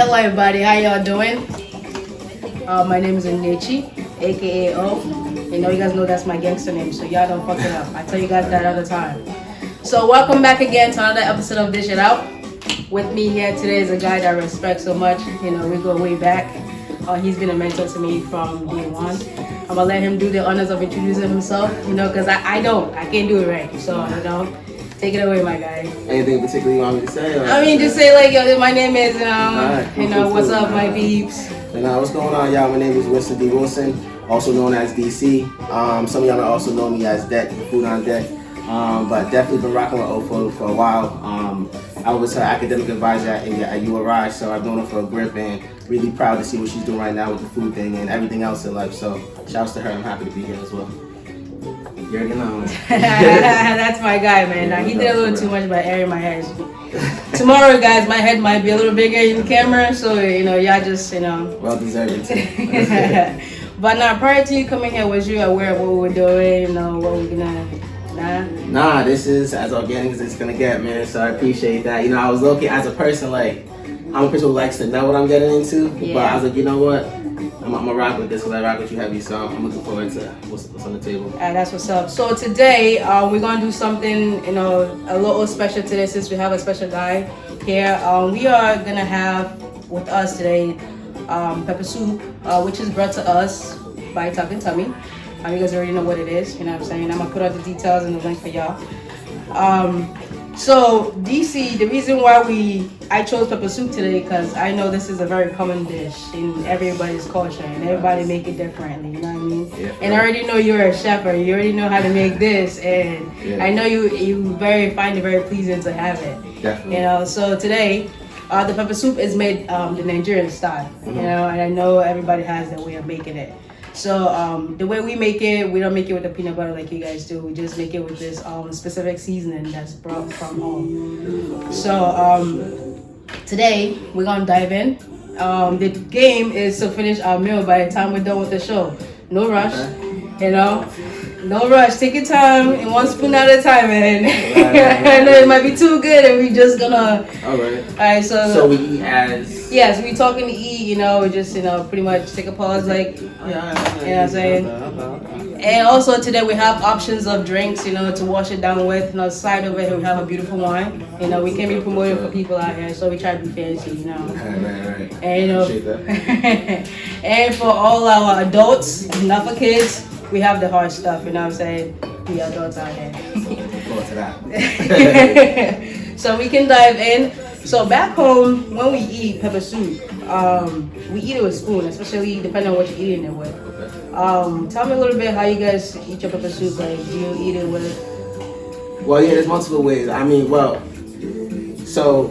Hello everybody, how y'all doing? My name is Nnechi, aka O. You know, you guys know that's my gangster name, so y'all don't fuck it up. I tell you guys that all the time. So welcome back again to another episode of Dish It Out. With me here today is a guy that I respect so much. You know, we go way back. He's been a mentor to me from day one. I'm gonna let him do the honors of introducing himself, you know, because I can't do it right. So, you know, take it away, my guy. Anything particular you want me to say? Or? I mean, just say like, yo, my name is, what's up, my peeps? What's going on, y'all? My name is Wynston D. Wilson, also known as DC. Some of y'all might also know me as Deck, Food on Deck. But definitely been rocking with Kuphulu for a while. I was her academic advisor at URI, so I've known her for a grip and really proud to see what she's doing right now with the food thing and everything else in life. So shouts to her. I'm happy to be here as well. You already know. That's my guy, man. Now, he did a little too much by airing my hair. Tomorrow, guys, my head might be a little bigger in camera, so you know, y'all just, you know. Well deserved too. But now, prior to you coming here, was you aware of what we were doing? You know, what we're gonna? Nah, this is as organic as it's gonna get, man. So I appreciate that. You know, I was looking as a person, like I'm a person who likes to know what I'm getting into. Yeah. But I was like, you know what? I'm gonna rock with this because I rock with you heavy. So I'm looking forward to what's on the table. That's what's up. So today, we're gonna do something, you know, a little special today since we have a special guy here. We are gonna have with us today pepper soup, which is brought to us by Talkin Tummy. You guys already know what it is, you know what I'm saying? I'm gonna put out the details and the link for y'all. So DC, the reason why I chose pepper soup today, because I know this is a very common dish in everybody's culture and everybody make it differently, you know what I mean? Yeah, and I already know you're a chef, you already know how to make this, and yeah. I know you find it very pleasing to have it. Definitely. You know, so today, the pepper soup is made the Nigerian style, you know, and I know everybody has their way of making it. So the way we make it, we don't make it with the peanut butter like you guys do. We just make it with this specific seasoning that's brought from home. So today we're gonna dive in. The game is to finish our meal by the time we're done with the show. No rush, you know. No rush. Take your time and one spoon at a time, man. I know it might be too good, and we just gonna. All right. All right. So we eat as. Yes, we talking to eat. You know, we just pretty much take a pause, like. You know what I'm saying? And also today we have options of drinks, you know, to wash it down with. And on the side over here we have a beautiful wine. You know, we can be promoting for people out here, so we try to be fancy, you know. Right. And you know, and for all our adults, not for kids, we have the hard stuff. You know what I'm saying? We adults out here. Forward to that. So we can dive in. So back home, when we eat pepper soup, we eat it with a spoon, especially depending on what you're eating it with. Okay. Tell me a little bit how you guys eat your pepper soup. Like, do you eat it with? Well, yeah, there's multiple ways. I mean, so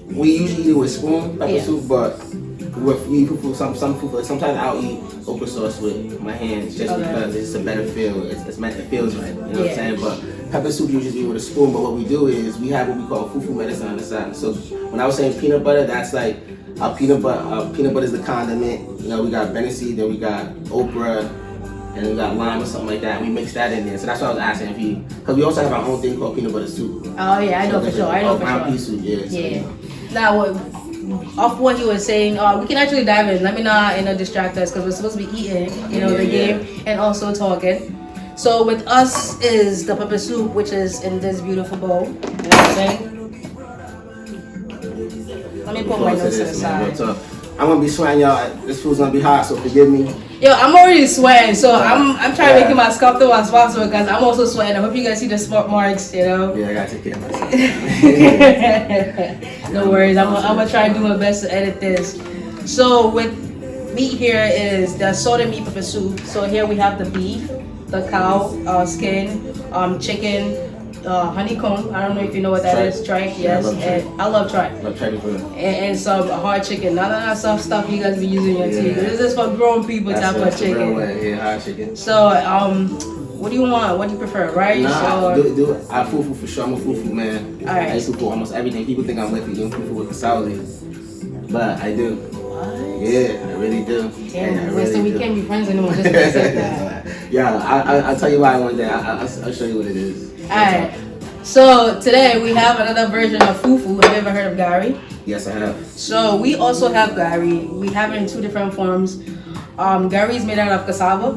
we usually eat it with spoon pepper soup, but with some food, sometimes I'll eat okra sauce with my hands just because it's a better feel. It feels right. You know what I'm saying? But pepper soup usually eat with a spoon. But what we do is we have what we call fufu medicine on the side. So when I was saying peanut butter, that's like our peanut butter is the condiment. You know, we got Benicy, then we got okra, and we got lime or something like that. And we mix that in there. So that's what I was asking if you, because we also have our own thing called peanut butter soup. Oh yeah, I know for sure. Ground pea soup, yeah. So, you know. Now, off what he was saying, we can actually dive in. Let me not distract us because we're supposed to be eating, the game and also talking. So with us is the pepper soup, which is in this beautiful bowl. You know what I'm saying? Let me put my notes to the side. I'm gonna be sweating, y'all. This food's gonna be hot, so forgive me. Yo, I'm already sweating, so I'm trying to make it my scalp though as possible because I'm also sweating. I hope you guys see the smart marks, you know. Yeah, I gotta take care of myself. No worries, I'm gonna try and do my best to edit this. So with meat here is the assorted meat pepper soup. So here we have the beef, the cow skin, chicken. Honeycomb, I don't know if you know what that is. Tripe, yes. I love tripe. And some hard chicken. None of that soft stuff you guys be using your teeth. This is for grown people type of chicken. Yeah, hard chicken. So, what do you want? What do you prefer? Rice? Do I fufu for sure. I'm a fufu man. All right. I eat fufu almost everything. People think I'm with eating fufu with the salad, but I do. What? Yeah, I really do. Damn, Winston, we can't be friends anymore just because of that. Yeah, I'll tell you why one day. I'll show you what it is. Alright, so today we have another version of fufu. Have you ever heard of Gary? Yes, I have. So we also have gari. We have it in 2 different forms. Gari is made out of cassava.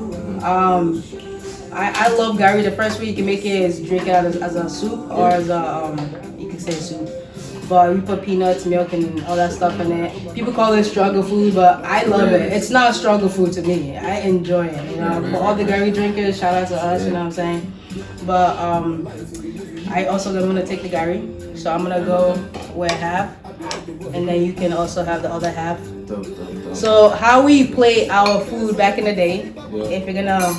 I love gari. The first way you can make it is drink it as a soup or as a you can say soup. But we put peanuts, milk, and all that stuff in it. People call it struggle food, but I love it. It's not struggle food to me. I enjoy it. You know, for all the gari drinkers, shout out to us. You know what I'm saying? But I also am gonna take the gari, so I'm gonna go with half, and then you can also have the other half. So how we play our food back in the day, if you're gonna,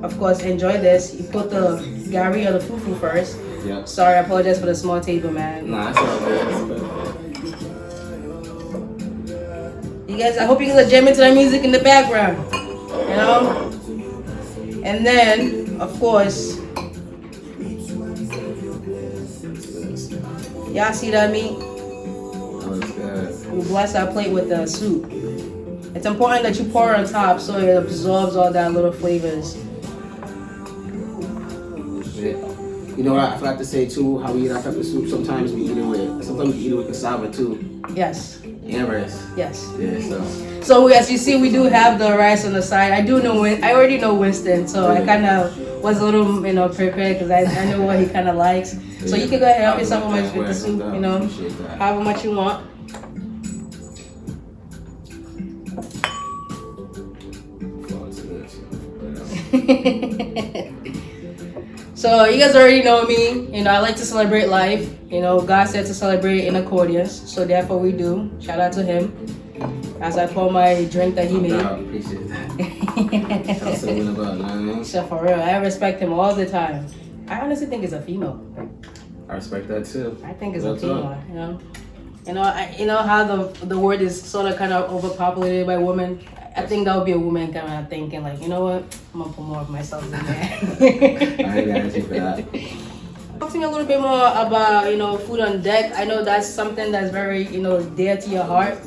of course, enjoy this, you put the gari or the fufu first. Yeah. Sorry, I apologize for the small table, man. Nah, it's all good. You guys, I hope you guys are jamming to the music in the background, you know? And then, of course, y'all see that meat? We bless our plate with the soup. It's important that you pour on top so it absorbs all that little flavors. You know what I forgot to say too, how we eat our pepper soup, sometimes we eat it with cassava too. Yes. And rice. Yes. Yeah, So as you see, we do have the rice on the side. I already know Wynston, so I kind of was a little, prepared because I know what he kind of likes. So you can go ahead and help yourself with the soup, however much you want. So you guys already know me. I like to celebrate life. God said to celebrate in accordance, so therefore we do. Shout out to him as I pour my drink that he made. I appreciate that. So for real, I respect him all the time. I honestly think it's a female. I respect that too. I think it's a female. You know how the word is sort of kind of overpopulated by women. I think that would be a woman kind of thinking like, you know what, I'm gonna put more of myself in there. I got you for that. Talk to me a little bit more about food on deck. I know that's something that's very dear to your heart.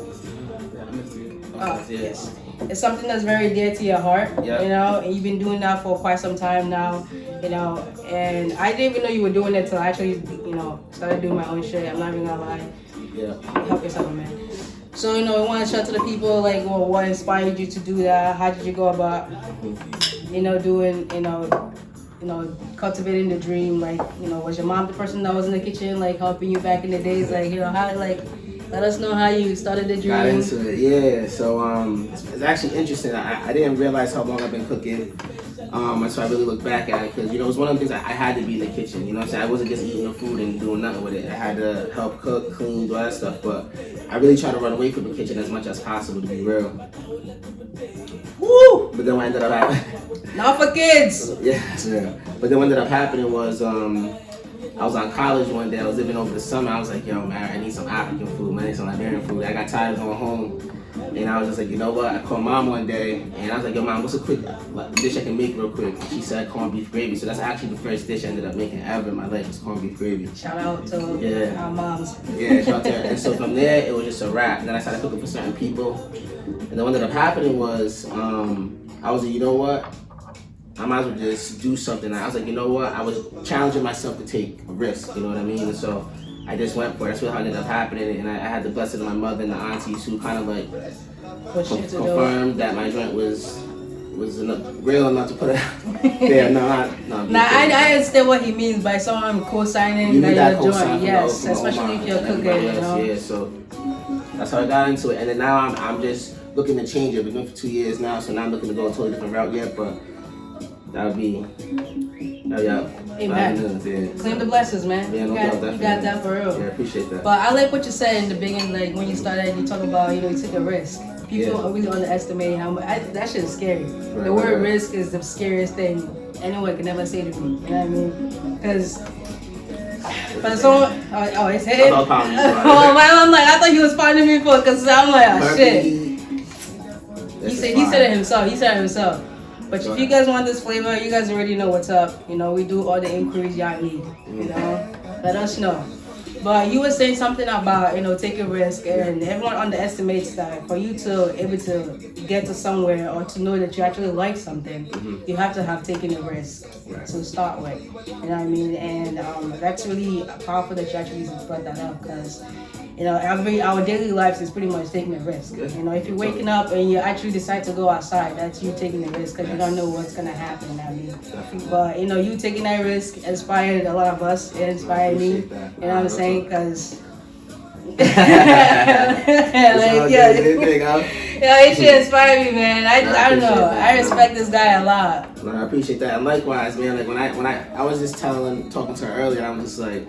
Yes, it's something that's very dear to your heart. Yeah. And you've been doing that for quite some time now. And I didn't even know you were doing it till I actually started doing my own shit. I'm not even gonna lie. Yeah. Help yourself, man. So, I want to shout to the people, what inspired you to do that? How did you go about, doing, cultivating the dream? Was your mom the person that was in the kitchen, helping you back in the days? How, let us know how you started the dream. Got into it, yeah. So, it's actually interesting. I didn't realize how long I've been cooking. And so I really look back at it because, it was one of the things I had to be in the kitchen. You know what I'm saying? I wasn't just eating the food and doing nothing with it. I had to help cook, clean, do all that stuff. But I really try to run away from the kitchen as much as possible, to be real. Woo! But then what ended up happening... Not for kids! Yeah. But then what ended up happening was... I was on college one day. I was living over the summer. I was like, yo, man, I need some African food, man. I need some Nigerian food. I got tired of going home. And I was just like, you know what? I called mom one day, and I was like, yo, mom, what's a quick dish I can make real quick? She said corned beef gravy. So that's actually the first dish I ended up making ever in my life was corned beef gravy. Shout out to our moms. Yeah, shout out to her. And so from there, it was just a wrap. And then I started cooking for certain people. And then what ended up happening was, I was like, you know what? I might as well just do something. I was like, you know what? I was challenging myself to take a risk, you know what I mean? And so I just went for it. That's what ended up happening. And I had the blessing of my mother and the aunties who kind of confirmed that my joint was real enough to put it out there. No, I understand what he means by someone co-signing that you're joint. Yes, especially if you're cooking, Yeah, so that's how I got into it. And then now I'm just looking to change it. We've been doing it for 2 years now, so now I'm looking to go a totally different route yet, but that would be, Amen. Claim the blessings, man. Yeah, you got that for real. Yeah, I appreciate that. But I like what you said in the beginning, when you started, you talk about, you took a risk. People really underestimate how much, that shit is scary. Right, the word risk is the scariest thing anyone can ever say to me. You know what I mean? Because for someone, it's him? I'm like, I thought he was finding me for, because I'm like, shit. He said it himself. But if you guys want this flavor, you guys already know what's up. We do all the inquiries y'all need. Let us know. But you were saying something about, take a risk, and everyone underestimates that. For you to able to get to somewhere or to know that you actually like something, you have to have taken a risk to start with. You know what I mean? And that's really powerful that you actually brought that up, because You know, our daily lives is pretty much taking a risk. You know, if you're waking up and you actually decide to go outside, that's you taking a risk because you don't know what's gonna happen. I mean, but you know, you taking that risk inspired a lot of us. It inspired me. You know what I'm saying? Because it should inspire me, man. I don't know. I respect this guy a lot. No, I appreciate that. And likewise, man. Like when I was just talking to her earlier, I'm just like,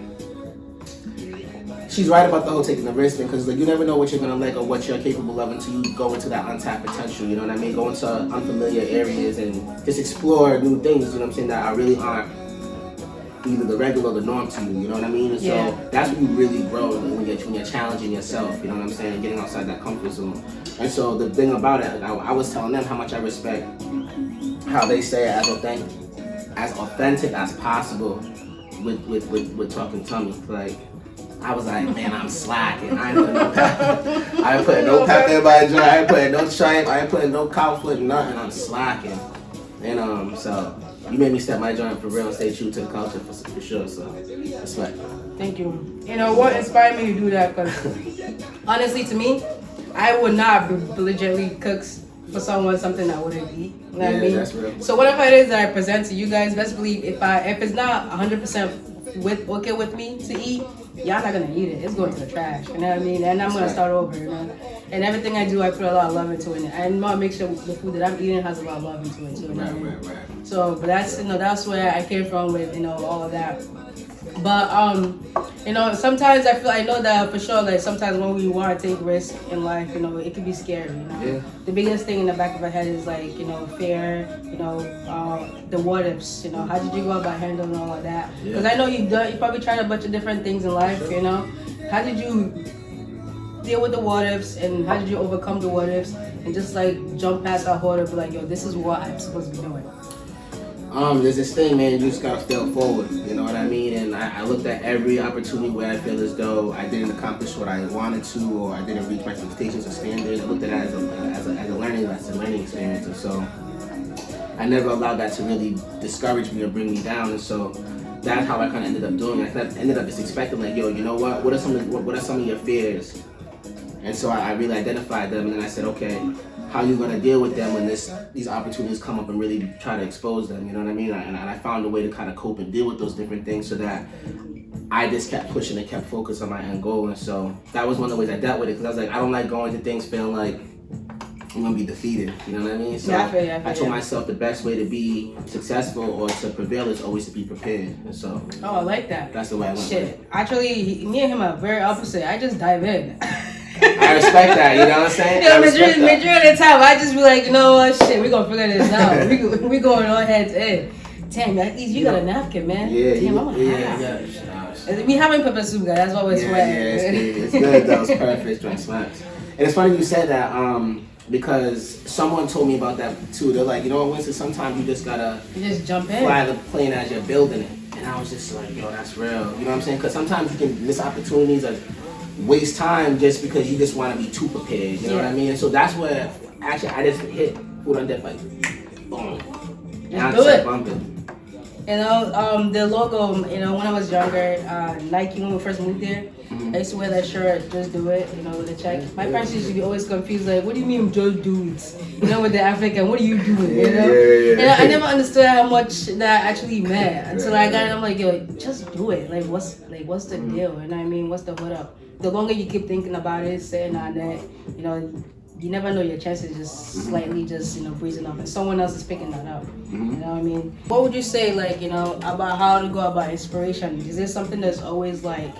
she's right about the whole taking the risk thing, because like you never know what you're gonna like or what you're capable of until you go into that untapped potential. You know what I mean? Go into unfamiliar areas and just explore new things. You know what I'm saying? That are really aren't either the regular or the norm to you. You know what I mean? And so that's when you really grow when you're challenging yourself. You know what I'm saying? And getting outside that comfort zone. And so the thing about it, I was telling them how much I respect how they say it as authentic as possible with Talkin Tummy. Like, I was like, man, I'm slacking. I ain't putting no pepper. I ain't putting no pepper in my joint. I ain't putting no tripe. I ain't putting no cow foot, nothing. I'm slacking. And so you made me step my joint for real and stay true to the culture for sure. So respect. Thank you. You know what inspired me to do that? Because honestly, to me, I would not belligerently cook for someone something I wouldn't eat. You know what I mean? That's real. So whatever it is that I present to you guys, best believe if it's not 100% okay with me to eat, y'all not gonna eat it. It's going to the trash. You know what I mean? And I'm gonna start over. You know. And everything I do, I put a lot of love into it. And I make sure the food that I'm eating has a lot of love into it too. Right. So, but that's that's where I came from with all of that. But sometimes I know that for sure. Like sometimes when we want to take risks in life, it can be scary. Yeah. The biggest thing in the back of our head is like fear. The what ifs. How did you go about handling all of that? Because I know you probably tried a bunch of different things in life. How did you deal with the what ifs and how did you overcome the what ifs and just like jump past that hurdle and be like, yo, this is what I'm supposed to be doing? There's this thing, man, you just gotta fail forward, you know what I mean? And I looked at every opportunity where I feel as though I didn't accomplish what I wanted to or I didn't reach my expectations or standards. I looked at it as a learning lesson, learning experience. And so I never allowed that to really discourage me or bring me down. And so that's how I kind of ended up doing it. I ended up just expecting like, yo, you know what? What are some of your fears? And so I really identified them, and then I said, okay, how are you going to deal with them when these opportunities come up and really try to expose them, you know what I mean? And I found a way to kind of cope and deal with those different things so that I just kept pushing and kept focused on my end goal. And so that was one of the ways I dealt with it, because I was like, I don't like going to things feeling like I'm going to be defeated, you know what I mean? So I told myself the best way to be successful or to prevail is always to be prepared. And so I like that. That's the way I went. Shit, actually, me and him are very opposite. I just dive in. I respect that, you know what I'm saying? Majority of the time, I just be like, you know what, shit, we gonna figure this out. we going on head to head. Damn, at least you got a napkin, man. Yeah, damn, I'm we having pepper soup, guys. That's what we're sweating. It's good. That was perfect. Drink smacks. And it's funny you said that because someone told me about that too. They're like, you know what, Winston, sometimes you just gotta jump in, fly the plane as you're building it. And I was just like, yo, that's real. You know what I'm saying? Because sometimes you can miss opportunities or waste time just because you just want to be too prepared, you know what I mean? And so that's where actually I just hit food on deck like boom. Just do it. Bumping. The logo, when I was younger, Nike, when we first moved there, I used to wear that shirt, just do it, with the check. My parents used to be always confused, like, what do you mean just do it? With the African, what are you doing, And I never understood how much that actually meant until I got it. I'm like, yo, just do it. Like, what's the deal? You know what I mean? What's the what up? The longer you keep thinking about it, sitting on that, you never know your chances just slightly breezing off, and someone else is picking that up. You know what I mean? What would you say, like, about how to go about inspiration? Is there something that's always like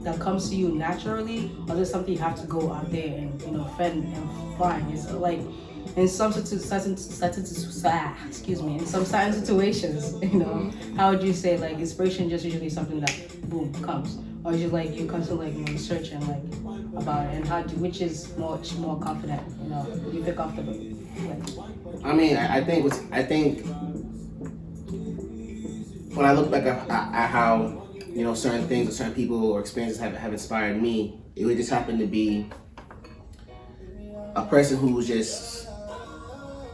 that comes to you naturally, or is there something you have to go out there and fend and find? Is it like in some situations, how would you say like inspiration just usually something that boom comes? Or is it like you constantly researching about it, and which is much more confident? You feel comfortable. I mean, I think when I look back at how certain things or certain people or experiences have inspired me, it would just happen to be a person who was just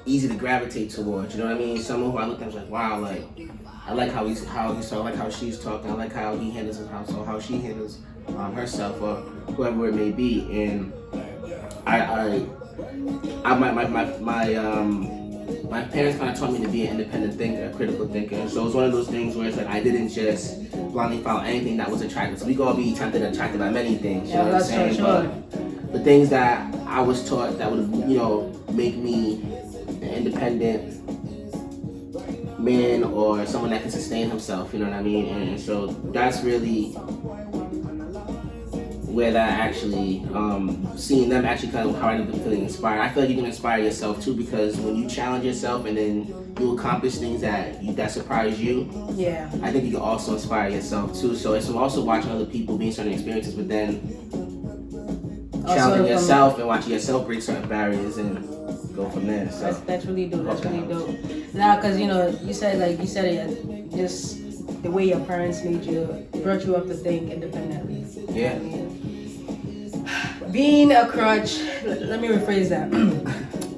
easy to gravitate towards. You know what I mean? Someone who I looked at was like, wow, like I like how he's talking, I like how she's talking, I like how he handles it, how she handles herself or whoever it may be. And my parents kind of taught me to be an independent thinker, a critical thinker. So it's one of those things where it's like I didn't just blindly follow anything that was attractive. So we could all be tempted and attracted by many things. You know what I'm saying? Sure. But the things that I was taught that would, make me an independent man or someone that can sustain himself. You know what I mean? And so that's really where that actually, seeing them actually kind of how I ended up feeling inspired. I feel like you can inspire yourself too, because when you challenge yourself and then you accomplish things that surprise you, yeah, I think you can also inspire yourself too. So it's also watching other people being certain experiences, but then challenging yourself and watching yourself break certain barriers and go from there. So that's really dope. That's really dope. Now, because you said it, just the way your parents brought you up to think independently. Yeah. Being a crutch, let me rephrase that.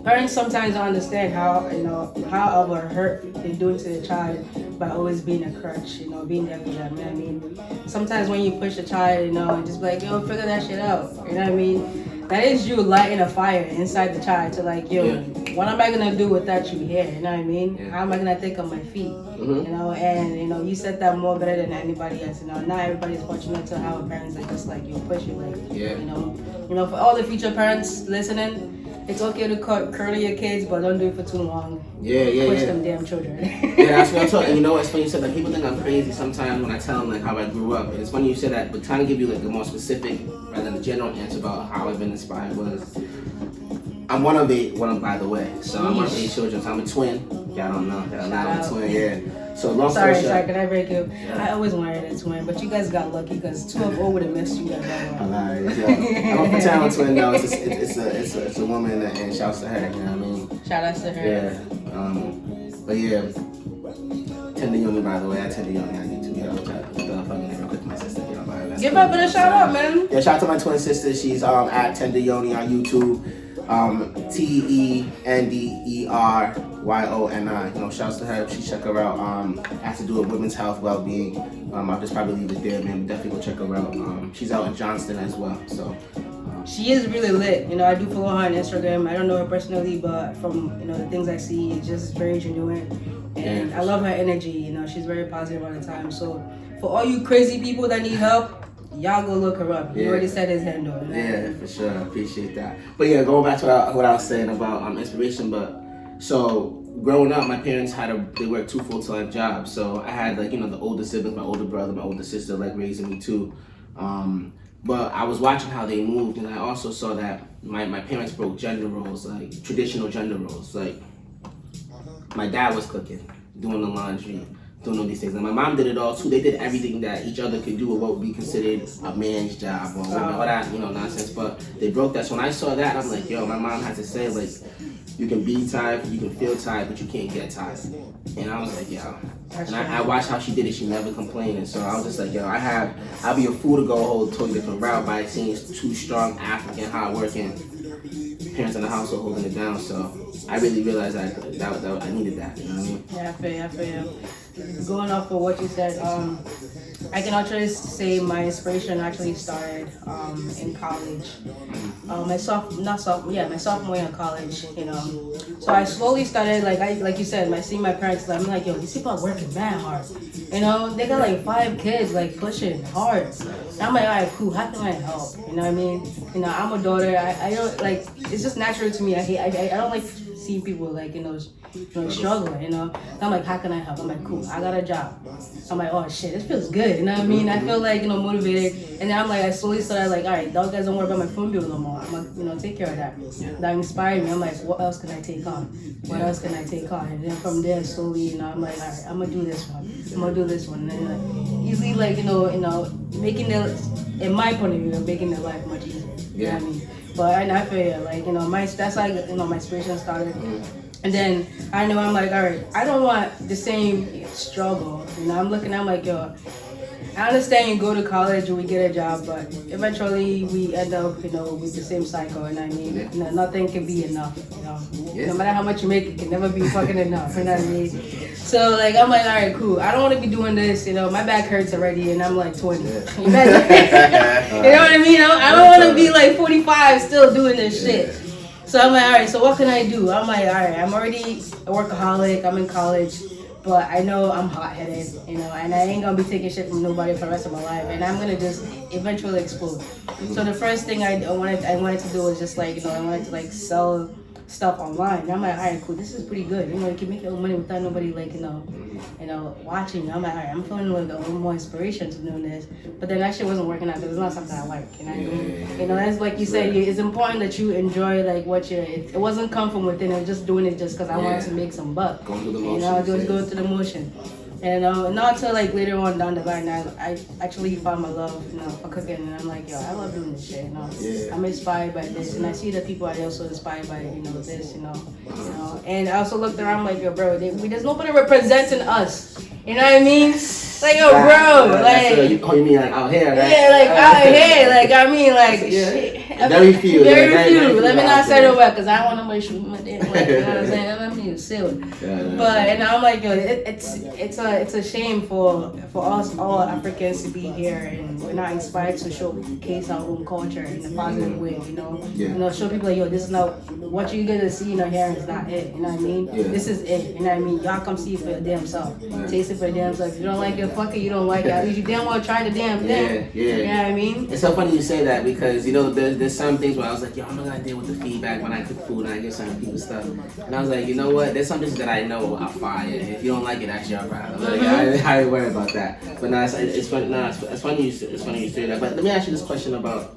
Parents sometimes don't understand how of a hurt they're doing to the child by always being a crutch, being there for them. You know what I mean? Sometimes when you push a child, just be like, figure that shit out. You know what I mean? That is you lighting a fire inside the child to like, what am I gonna do without you here? You know what I mean? Yeah. How am I gonna think of my feet? Mm-hmm. And you said that more better than anybody else. Not everybody's fortunate to have a parents that just like push you like, for all the future parents listening, it's okay to curl your kids, but don't do it for too long. Push them damn children. That's what I'm talking. And it's funny you said that. People think I'm crazy sometimes when I tell them like how I grew up. And it's funny you said that, but trying to give you like the more specific rather than the general answer about how I've been inspired was, I'm one of 8, by the way. So I'm one of 8 children. So I'm a twin. Y'all don't know. I'm a twin. Yeah. So long story short. Sorry, can I break you? Yeah. I always wanted a twin, but you guys got lucky because 2 of 0 would have missed you guys. I'm a paternal twin though. It's a woman, and shouts to her. You know what I mean? Shout outs to her. Yeah. But yeah. Tender Yoni, by the way. I Tender Yoni on YouTube. My sister. Give her a bit of shout out, man. Yeah, shout out to my twin sister. She's at Tender Yoni on YouTube. TenderYoni. Shouts to her. She check her out. Has to do with women's health, well-being. I'll just probably leave it there, man. Definitely go check her out. She's out in Johnston as well. So she is really lit. I do follow her on Instagram. I don't know her personally, but from the things I see, it's just very genuine. And I love her energy. She's very positive all the time. So for all you crazy people that need help, y'all go look her up. You already said his handle. Yeah, for sure. I appreciate that. But yeah, going back to what I was saying about inspiration. But so growing up, my parents they worked 2 full-time jobs. So I had the older siblings, my older brother, my older sister, raising me too. But I was watching how they moved, and I also saw that my parents broke gender roles, like traditional gender roles. Like my dad was cooking, doing the laundry, doing all these things. And my mom did it all too. They did everything that each other could do, or what would be considered a man's job, or all that, nonsense. But they broke that. So when I saw that, I'm like, my mom had to say, you can be tired, you can feel tired, but you can't get tired. And I was like, And I watched how she did it. She never complained. And so I was just like, I'll be a fool to go a whole totally different route by seeing 2 strong African, hardworking parents in the household holding it down. So I really realized that I needed that. You know what I mean? Yeah, I feel you. Going off of what you said, I can actually say my inspiration actually started in college. My sophomore year in college. So I slowly started like you said, I see my parents. I'm like, these people are working mad hard. They got 5 kids pushing hard. And I'm like, all right, cool. How can I help? You know what I mean? I'm a daughter. I don't it's just natural to me. I don't like seeing people struggling. I'm like, how can I help? I'm like, cool. I got a job. I'm like, oh shit, this feels good. You know what I mean? I feel motivated. And then I'm I slowly started all right, dog guys don't worry about my phone bill no more. I'm gonna take care of that. That inspired me. I'm like, what else can I take on? What else can I take on? And then from there, slowly, I'm like, all right, I'm gonna do this one. I'm gonna do this one. And then easily, making in my point of view, making their life much easier. You know what I mean? But I feel that's my inspiration started. And then I'm like, all right, I don't want the same struggle. I'm looking, I'm like, I understand you go to college and we get a job, but eventually we end up, with the same cycle. And I mean, nothing can be enough. No matter how much you make, it can never be fucking enough. You know what I mean? So like, I'm like, all right, cool. I don't want to be doing this. My back hurts already, and I'm like 20. You know what I mean? I don't want to be like 45 still doing this shit. So I'm like, all right. So what can I do? I'm like, all right. I'm already a workaholic. I'm in college. But I know I'm hot-headed, and I ain't gonna be taking shit from nobody for the rest of my life, and I'm gonna just eventually explode. So the first thing I wanted to do was just like, I wanted to like sell stuff online. And I'm like, all right, cool, this is pretty good. You can make your own money without nobody like, watching. I'm like, all right, I'm feeling like a little more inspiration to doing this. But then that shit wasn't working out because it's not something I like. That's like you said, it's important that you enjoy like what it wasn't come from within. I was just doing it just because I wanted to make some buck. Going through the motion. Just going through the motion. And not until like later on down the line, I actually found my love, for cooking, and I'm like, yo, I love doing this shit. I'm inspired by this, and I see the people I also inspired by, this, And I also looked around like, yo, bro, there's nobody representing us. You know what I mean? Like, yo, bro, like. You mean like out here, right? Yeah, like out here, like I mean, like shit. Very few. Very few. Let me not say the word, because I don't want nobody shooting my damn way. You know what I'm saying? Let me seal it. But and I'm like, yo, it's a shame for us all Africans to be here, and we're not inspired to showcase our own culture in a positive way. Show people like, yo, this is not what you're gonna see in our hair. Is not it. You know what I mean? This is it. You know what I mean? Y'all come see it for your damn self. Taste it for your damn self. If you don't like it, fuck it. You don't like it. At least you damn well try the damn thing. You know what I mean? It's so funny you say that because there's some things where I was like, yo, I'm not gonna deal with the feedback when I cook food and I give certain people stuff. And I was like, you know what? There's some things that I know are fire. And if you don't like it, that's your problem. Like, I ain't worry about that. But no, it's funny. No, it's funny you say that. But let me ask you this question about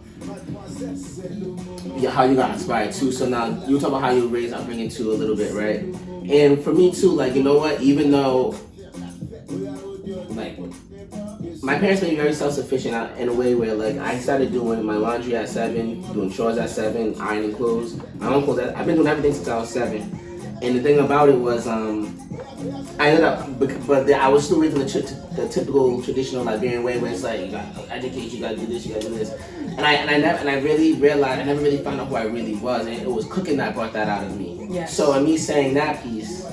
how you got inspired too. So now you talk about how you were raised, upbringing too a little bit, right? And for me too, like, you know what? Even though, like, my parents made me very self-sufficient in a way where, like, I started doing my laundry at 7, doing chores at 7, ironing clothes. My own clothes. I've been doing everything since I was 7. And the thing about it was, I ended up, but I was still raised in the typical traditional Liberian way where it's like, you gotta educate, you gotta do this, you gotta do this. And I really realized, I never really found out who I really was, and it was cooking that brought that out of me. Yes. So in me saying that piece,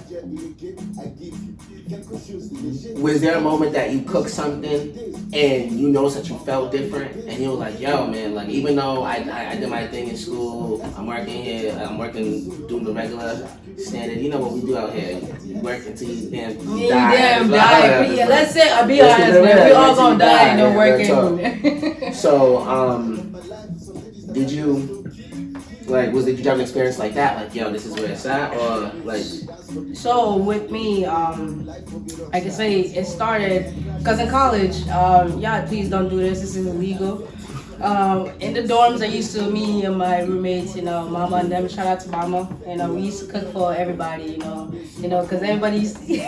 was there a moment that you cooked something and you noticed that you felt different and you were like, yo, man, like, even though I did my thing in school, I'm working here, doing the regular standard, you know what we do out here, you work until you damn die. Yeah, let's say, I'll be honest, man, we all gonna die and don't work. So, did you, like, did you have an experience like that? Like, yo, this is where it's at, or like? So with me, I can say it started because in college, please don't do this. This is illegal. In the dorms, I used to, me and my roommates, Mama and them, shout out to Mama, we used to cook for everybody, because everybody used to,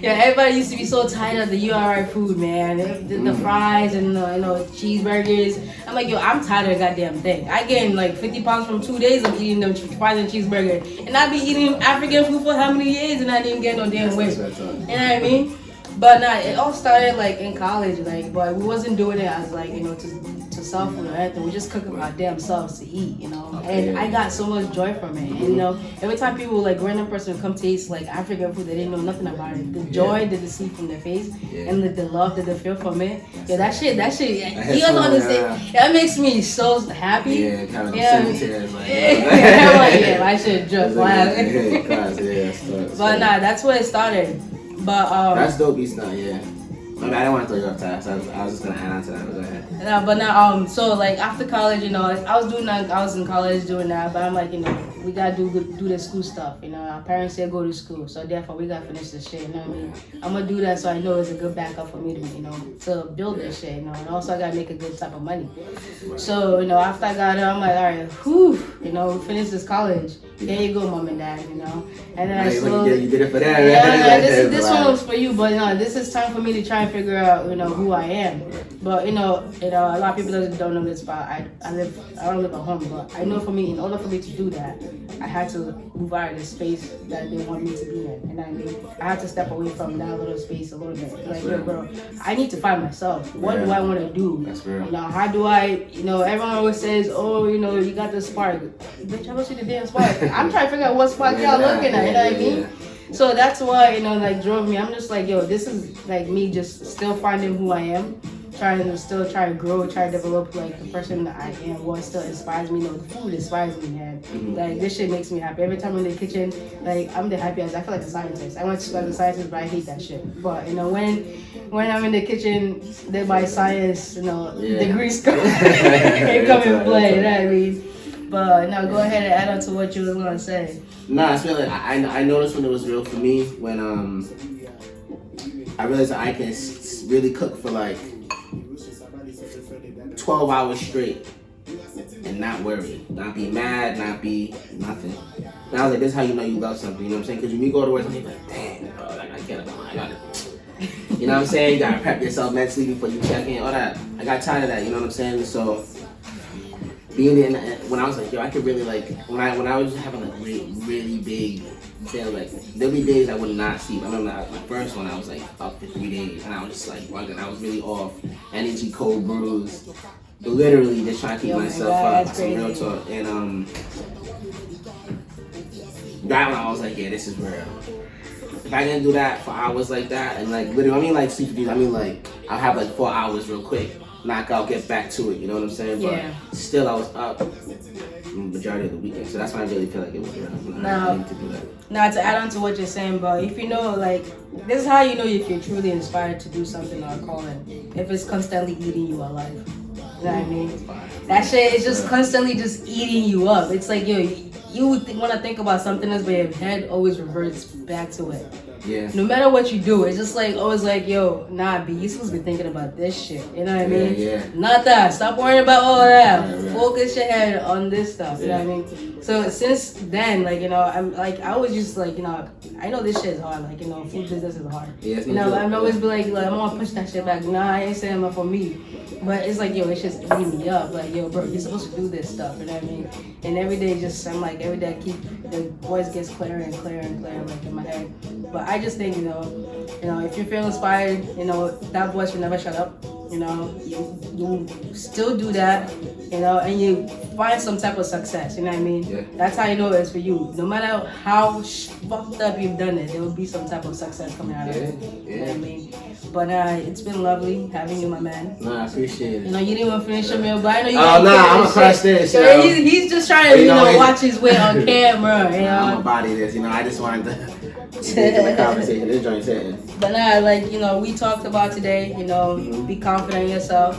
everybody used to be so tired of the URI food, man, the fries and, cheeseburgers. I'm like, yo, I'm tired of the goddamn thing. I gained like 50 pounds from 2 days of eating them fries and cheeseburger, and I be eating African food for how many years, and I didn't get no damn weight. You know what I mean? But it all started like in college, like, but we wasn't doing it as like, to sell food or anything. We just cooking our damn selves to eat, And I got so much joy from it. And, every time people, like, random person would come taste like African food, they didn't know nothing about it. The joy that they see from their face and the love that they feel from it. Yeah, that shit, you don't understand. That makes me so happy. Yeah, kind of tears, like, I'm like, yeah, I should just laugh. But that's where it started. But that's dope, Easton. Yeah. I mean, I didn't want to throw you off task. I was just gonna add on to that. But go ahead. No, but now, so like after college, I was in college doing that. But I'm like, we gotta do the school stuff. Our parents said go to school, so therefore we gotta finish this shit. You know what I mean? I'm gonna do that so I know it's a good backup for me to build this shit. And also I gotta make a good type of money. So after I got it, I'm like, all right, whew. You know, finish this college. There you go, mom and dad. You know, and then you did it for that. Yeah, this one was for you, but this is time for me to try and figure out, who I am. But a lot of people don't know this, but I don't live at home. But I know for me, in order for me to do that, I had to move out of the space that they want me to be in. And I mean, I had to step away from that little space a little bit. Like, yo, bro, I need to find myself. What do I want to do? That's real. How do I? Everyone always says, oh, you got the spark. Bitch, I don't see the damn spark. I'm trying to figure out what spark y'all looking at. You know what I mean? So that's why drove me. I'm just like, yo, this is like me just still finding who I am, trying to grow, try to develop like the person that I am. What still inspires me. The food inspires me, man. Like this shit makes me happy. Every time I'm in the kitchen, like I'm the happiest. I feel like a scientist. I want to study sciences, but I hate that shit. But when I'm in the kitchen, then my science, degrees come and play. You know what I mean? But now go ahead and add on to what you was gonna say. Nah, it's really I noticed when it was real for me when I realized that I can really cook for like 12 hours straight and not worry, not be mad, not be nothing. And I was like, this is how you know you love something, you know what I'm saying? Because when you go to work, I'm like, damn, bro, like, I got it. You know what I'm saying? You gotta prep yourself mentally before you check in, all that. I got tired of that, you know what I'm saying? So being in, when I was like, yo, I could really like, when I was having like really big day, like there'll be days I would not sleep. I remember my first one, I was like up for 3 days, and I was just like bugging. I was really off, energy, cold brews, literally just trying to keep myself up. Some real talk, and that one I was like, yeah, this is real. If I didn't do that for hours like that, and like literally, I mean like sleep for days, I mean like I'll have like 4 hours real quick. Knock out, get back to it, you know what I'm saying? Yeah. But still, I was up the majority of the weekend, so that's why I really feel like it was real. Now, to add on to what you're saying, but if this is how you know if you're truly inspired to do something or calling. If it's constantly eating you alive. You know what I mean? That shit is just constantly just eating you up. It's like, yo, you would want to think about something else, but your head always reverts back to it. Yeah. No matter what you do, it's just like always like, yo, nah, B, you supposed to be thinking about this shit. You know what I mean? Yeah. Not that. Stop worrying about all that. Yeah. Focus your head on this stuff. You know what I mean? So since then, I'm like, I always just like, I know this shit is hard. Like, food business is hard. Yeah, I'm always be like, I'm gonna push that shit back. Nah, I ain't saying that for me. But it's like, yo, it's just eating me up. Like, yo, bro, you're supposed to do this stuff. You know what I mean? And every day, every day I keep, the voice gets clearer and clearer and clearer, like in my head. But I just think, if you feel inspired, that voice will never shut up. You still do that, and you find some type of success. You know what I mean? Yeah. That's how you know it's for you. No matter how fucked up you've done it, there will be some type of success coming out of it. Yeah. You know what I mean? But it's been lovely having you, my man. Nah, I appreciate it. You didn't even finish your meal, but I know you. Oh, nah, I'm gonna crush this. So he's just trying to, watch his way on camera. I'm gonna body this. I just wanted to get the conversation. This joint's hitting. But we talked about today. Be confident in yourself.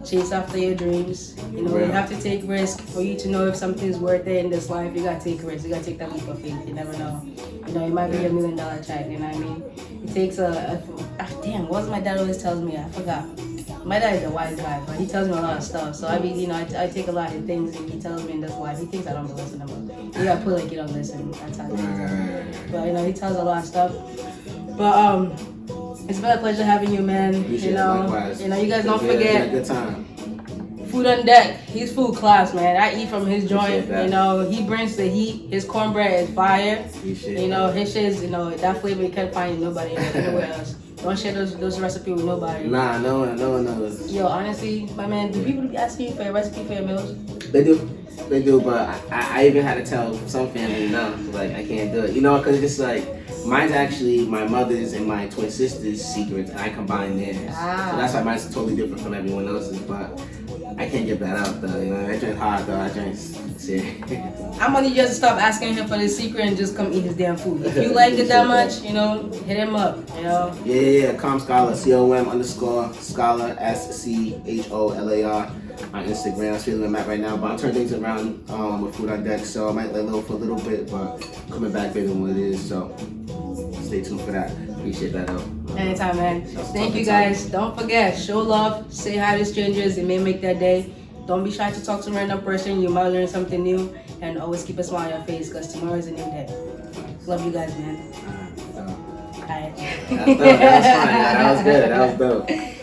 Chase after your dreams. You have to take risk for you to know if something's worth it in this life. You gotta take risks. You gotta take that leap of faith. You never know. It might be $1 million check. You know what I mean? It takes damn. What my dad always tells me? I forgot. My dad is a wise guy, but he tells me a lot of stuff. So I mean, I take a lot of things and he tells me in this life. He thinks I don't listen to him. You gotta put like you don't listen. That's how it is. But he tells a lot of stuff. But it's been a pleasure having you, man. Likewise. You guys don't forget. Good time. Food on deck. He's food class, man. I eat from his joint. That. He brings the heat. His cornbread is fire. His shit is, that flavor you can't find nobody anywhere else. Don't share those recipes with nobody. Nah, no one knows. Yo, honestly, my man, do people be asking you for a recipe for your meals? They do, but I even had to tell some family no, like I can't do it. Because it's like mine's actually my mother's and my twin sister's secrets, and I combine theirs. So that's why mine's totally different from everyone else's. But I can't get that out though. That drink's hard though. That drink's serious. I'm gonna need you to stop asking him for the secret and just come eat his damn food. If you like it that much, hit him up. Yeah. Com Scholar, COM_Scholar, SCHOLAR. On Instagram, that's really where I'm at right now. But I'm turning things around with Food on Deck, so I might let low for a little bit, but coming back bigger than what it is. So stay tuned for that. Appreciate that though. Anytime, man. Thank you guys. Don't forget, show love, say hi to strangers. It may make that day. don't be shy to talk to a random person. You might learn something new, and always keep a smile on your face because tomorrow is a new day. Love you guys, man. Alright. That was fun. That was good. That was dope.